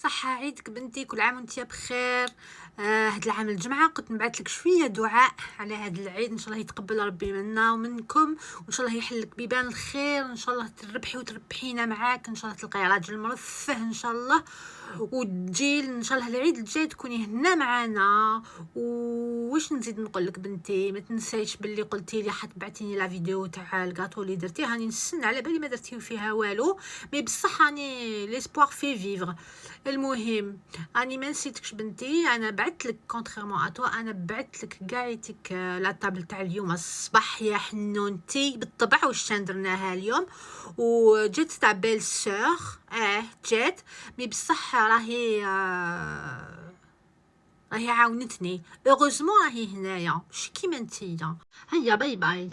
صحة عيدك بنتي، كل عام وانتي بخير. هاد العام الجمعة كنت نبعث لك شوية دعاء على هاد العيد، ان شاء الله يتقبل ربي منا ومنكم، وان شاء الله يحلك بيبان الخير، ان شاء الله تربحي وتربحينا معاك، ان شاء الله تلقاي راجل مرفه ان شاء الله، وتجي ان شاء الله العيد الجاي تكوني هنا معانا. واش نزيد نقول لك بنتي، ما تنسيش باللي قلتي لي حتبعتيني لا فيديو تاع الكاطو اللي درتيه، هاني نستنى، على بالي ما درتيو فيها والو، مي بصح راني ليسبوار في فيفر. المهم راني ما نسيتكش بنتي، انا بعثت لك كونتريرمون اتوا، انا بعثت لك قاعدتك لا طابل تاع اليوم الصباح يا حنونتي بالطبع، واش درناها اليوم، وجات تاع بيل سور، جات، مي بصح راهي عاونتني، اوغوزمون راهي هنايا مش كيما نتيا. هيا باي باي.